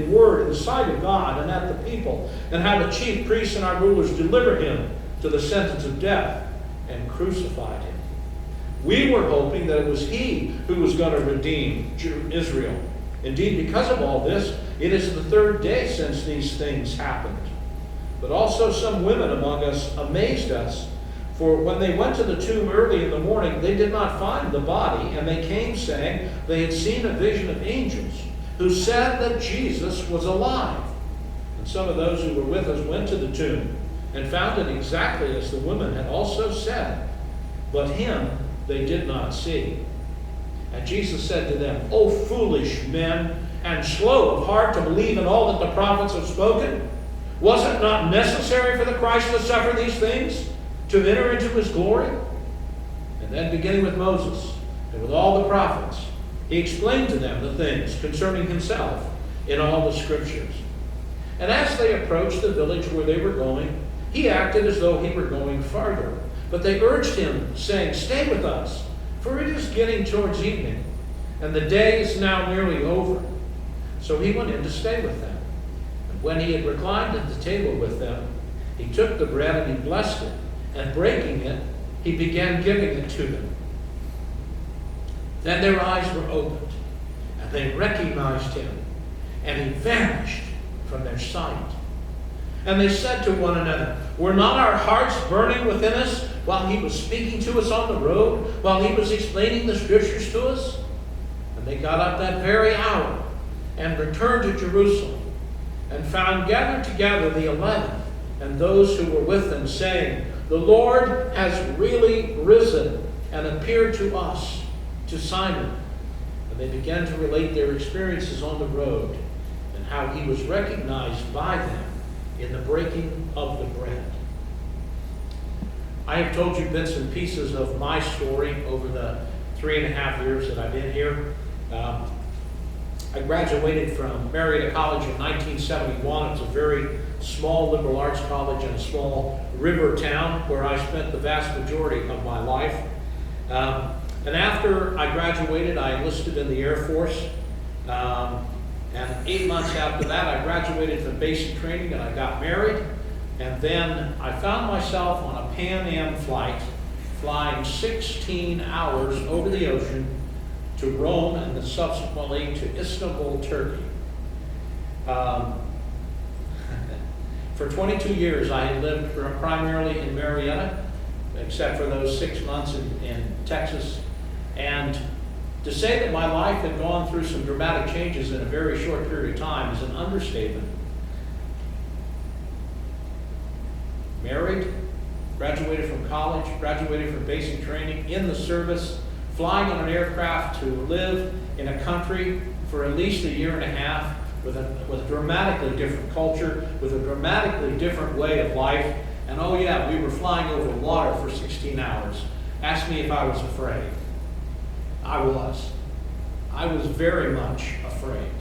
word in the sight of God and at the people, and how the chief priests and our rulers delivered him to the sentence of death and crucified him. We were hoping that it was he who was going to redeem Israel. Indeed, because of all this, it is the third day since these things happened. But also some women among us amazed us, for when they went to the tomb early in the morning, they did not find the body, and they came saying they had seen a vision of angels who said that Jesus was alive. And some of those who were with us went to the tomb and found it exactly as the women had also said, but him they did not see. And Jesus said to them, O foolish men, and slow of heart to believe in all that the prophets have spoken. Was it not necessary for the Christ to suffer these things, to enter into his glory? And then beginning with Moses and with all the prophets, he explained to them the things concerning himself in all the scriptures. And as they approached the village where they were going, he acted as though he were going farther. But they urged him, saying, Stay with us, for it is getting towards evening, and the day is now nearly over. So he went in to stay with them. And when he had reclined at the table with them, he took the bread and he blessed it, and breaking it, he began giving it to them. Then their eyes were opened, and they recognized him, and he vanished from their sight. And they said to one another, Were not our hearts burning within us while he was speaking to us on the road, while he was explaining the scriptures to us? And they got up that very hour and returned to Jerusalem, and found gathered together the 11 and those who were with them, saying, The Lord has really risen and appeared to us, to Simon. And they began to relate their experiences on the road and how he was recognized by them in the breaking of the bread. I have told you bits and pieces of my story over the 3.5 years that I've been here. I graduated from Marietta College in 1971. It's a very small liberal arts college in a small river town where I spent the vast majority of my life. And after I graduated, I enlisted in the Air Force. And 8 months after that, I graduated from basic training and I got married. And then I found myself on a Pan Am flight, flying 16 hours over the ocean to Rome and then subsequently to Istanbul, Turkey. For 22 years, I had lived primarily in Marietta, except for those 6 months in Texas. And to say that my life had gone through some dramatic changes in a very short period of time is an understatement. Married, graduated from college, graduated from basic training, in the service, flying on an aircraft to live in a country for at least 1.5 years with a dramatically different culture, with a dramatically different way of life. And oh yeah, we were flying over water for 16 hours. Ask me if I was afraid. I was. I was very much afraid.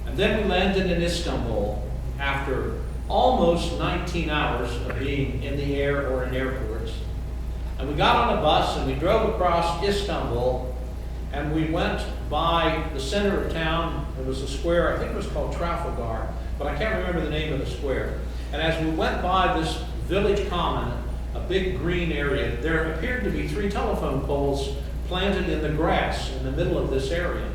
And then we landed in Istanbul after almost 19 hours of being in the air or in airports. And we got on a bus and we drove across Istanbul, and we went by the center of town. There was a square, I think it was called Trafalgar, but I can't remember the name of the square. And as we went by this village common, a big green area, there appeared to be 3 telephone poles planted in the grass in the middle of this area.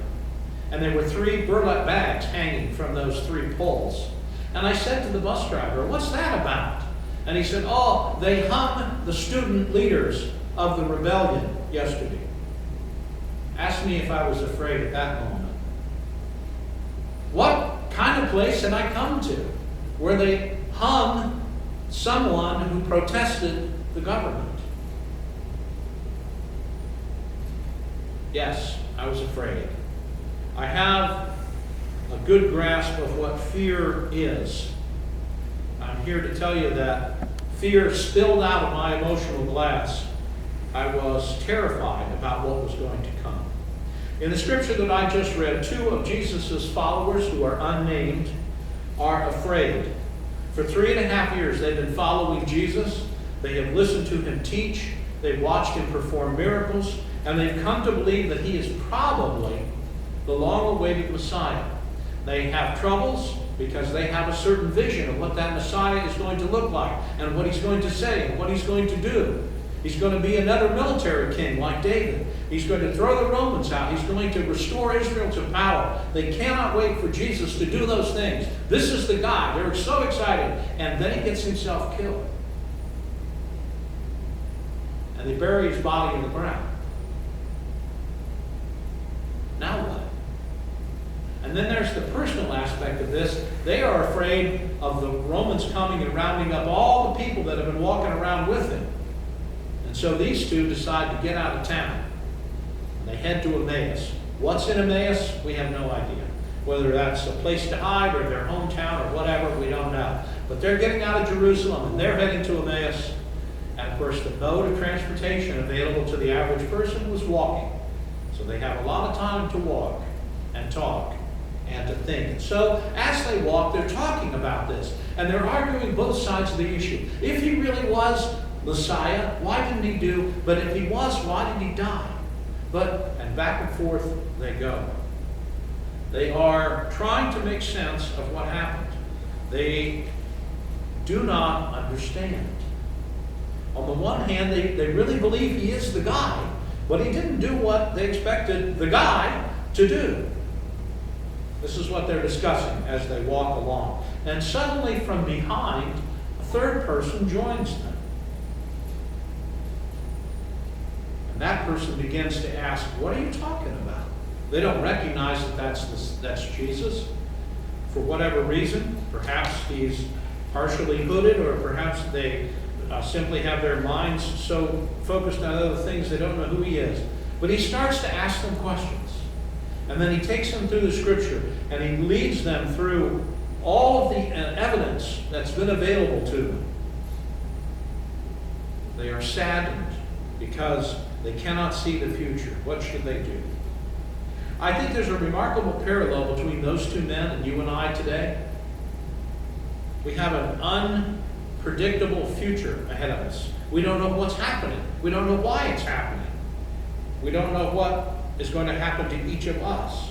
And there were 3 burlap bags hanging from those 3 poles. And I said to the bus driver, "What's that about?" And he said, "Oh, they hung the student leaders of the rebellion yesterday." Asked me if I was afraid at that moment. What kind of place had I come to where they hung someone who protested the government? Yes, I was afraid. I have a good grasp of what fear is. I'm here to tell you that fear spilled out of my emotional glass. I was terrified about what was going to come. In the scripture that I just read, 2 of Jesus' followers who are unnamed are afraid. For 3.5 years they've been following Jesus. They have listened to him teach. They've watched him perform miracles. And they've come to believe that he is probably the long-awaited Messiah. They have troubles because they have a certain vision of what that Messiah is going to look like and what he's going to say and what he's going to do. He's going to be another military king like David. He's going to throw the Romans out. He's going to restore Israel to power. They cannot wait for Jesus to do those things. This is the guy. They're so excited. And then he gets himself killed. And they bury his body in the ground. Now what? And then there's the personal aspect of this. They are afraid of the Romans coming and rounding up all the people that have been walking around with him. And so these two decide to get out of town. And they head to Emmaus. What's in Emmaus? We have no idea. Whether that's a place to hide or their hometown or whatever, we don't know. But they're getting out of Jerusalem and they're heading to Emmaus. And of course, the mode of transportation available to the average person was walking. So they have a lot of time to walk and talk and to think. And so as they walk, they're talking about this. And they're arguing both sides of the issue. If he really was Messiah, why didn't he do? But if he was, why did he die? And back and forth they go. They are trying to make sense of what happened. They do not understand. On the one hand, they really believe he is the guy, but he didn't do what they expected the guy to do. This is what they're discussing as they walk along. And suddenly from behind, a third person joins them. And that person begins to ask, what are you talking about? They don't recognize that that's Jesus. For whatever reason, perhaps he's partially hooded, or perhaps they simply have their minds so focused on other things they don't know who he is. But he starts to ask them questions. And then he takes them through the scripture and he leads them through all of the evidence that's been available to them. They are saddened because they cannot see the future. What should they do? I think there's a remarkable parallel between those two men and you and I today. We have an unpredictable future ahead of us. We don't know what's happening. We don't know why it's happening. We don't know what is going to happen to each of us.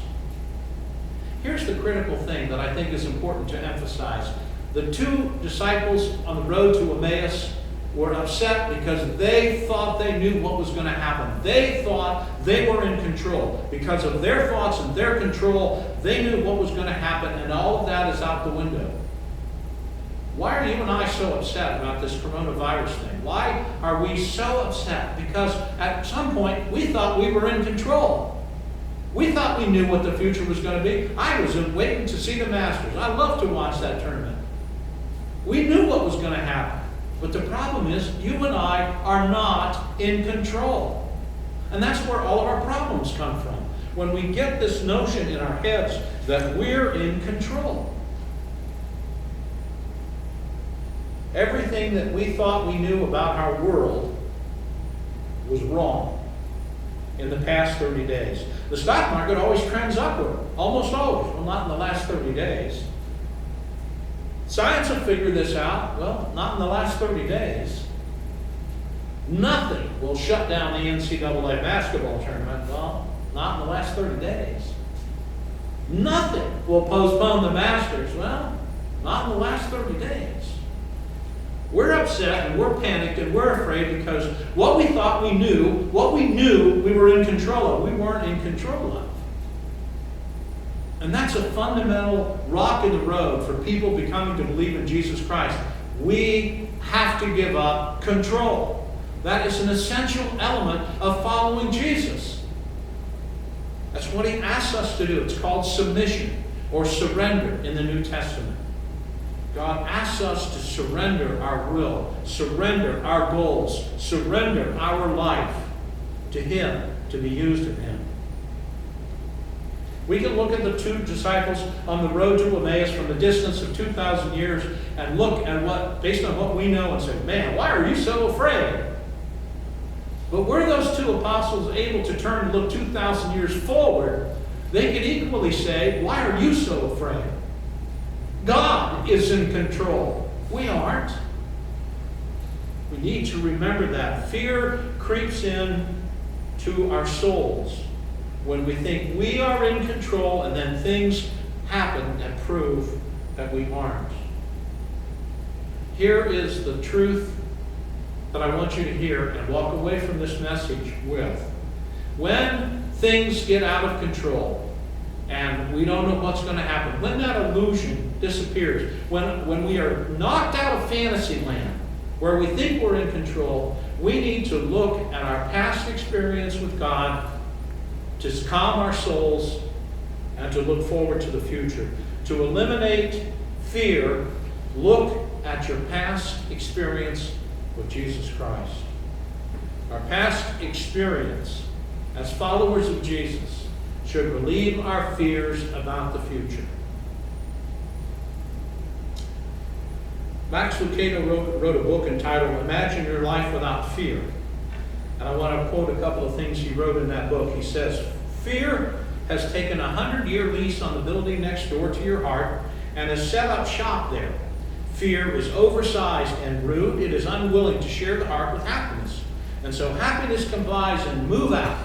Here's the critical thing that I think is important to emphasize. The two disciples on the road to Emmaus were upset because they thought they knew what was going to happen. They thought they were in control. Because of their thoughts and their control, they knew what was going to happen, and all of that is out the window. Why are you and I so upset about this coronavirus thing? Why are we so upset? Because at some point, we thought we were in control. We thought we knew what the future was going to be. I was waiting to see the Masters. I love to watch that tournament. We knew what was going to happen. But the problem is, you and I are not in control. And that's where all of our problems come from. When we get this notion in our heads that we're in control. Everything that we thought we knew about our world was wrong in the past 30 days. The stock market always trends upward, almost always. Well, not in the last 30 days. Science will figure this out. Well, not in the last 30 days. Nothing will shut down the NCAA basketball tournament. Well, not in the last 30 days. Nothing will postpone the Masters. Well, not in the last 30 days. We're upset and we're panicked and we're afraid because what we thought we knew, we were in control of, we weren't in control of. And that's a fundamental rock in the road for people becoming to believe in Jesus Christ. We have to give up control. That is an essential element of following Jesus. That's what he asks us to do. It's called submission or surrender in the New Testament. God asks us to surrender our will, surrender our goals, surrender our life to him, to be used of him. We can look at the two disciples on the road to Emmaus from the distance of 2,000 years and look at what, based on what we know, and say, man, why are you so afraid? But were those two apostles able to turn and look 2,000 years forward, they could equally say, why are you so afraid? God is in control. We aren't. We need to remember that. Fear creeps in to our souls when we think we are in control and then things happen that prove that we aren't. Here is the truth that I want you to hear and walk away from this message with. When things get out of control and we don't know what's going to happen, when that illusion disappears, when we are knocked out of fantasy land where we think we're in control, we need to look at our past experience with God to calm our souls and to look forward to the future. To eliminate fear, look at your past experience with Jesus Christ. Our past experience as followers of Jesus should relieve our fears about the future. Max Lucado wrote a book entitled Imagine Your Life Without Fear. And I want to quote a couple of things he wrote in that book. He says, "Fear has taken a 100-year lease on the building next door to your heart and has set up shop there. Fear is oversized and rude. It is unwilling to share the heart with happiness. And so happiness complies and move out.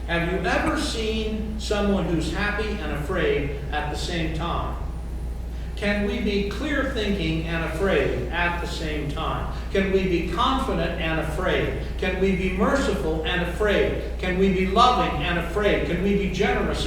Have you ever seen someone who's happy and afraid at the same time? Can we be clear thinking and afraid at the same time? Can we be confident and afraid? Can we be merciful and afraid? Can we be loving and afraid? Can we be generous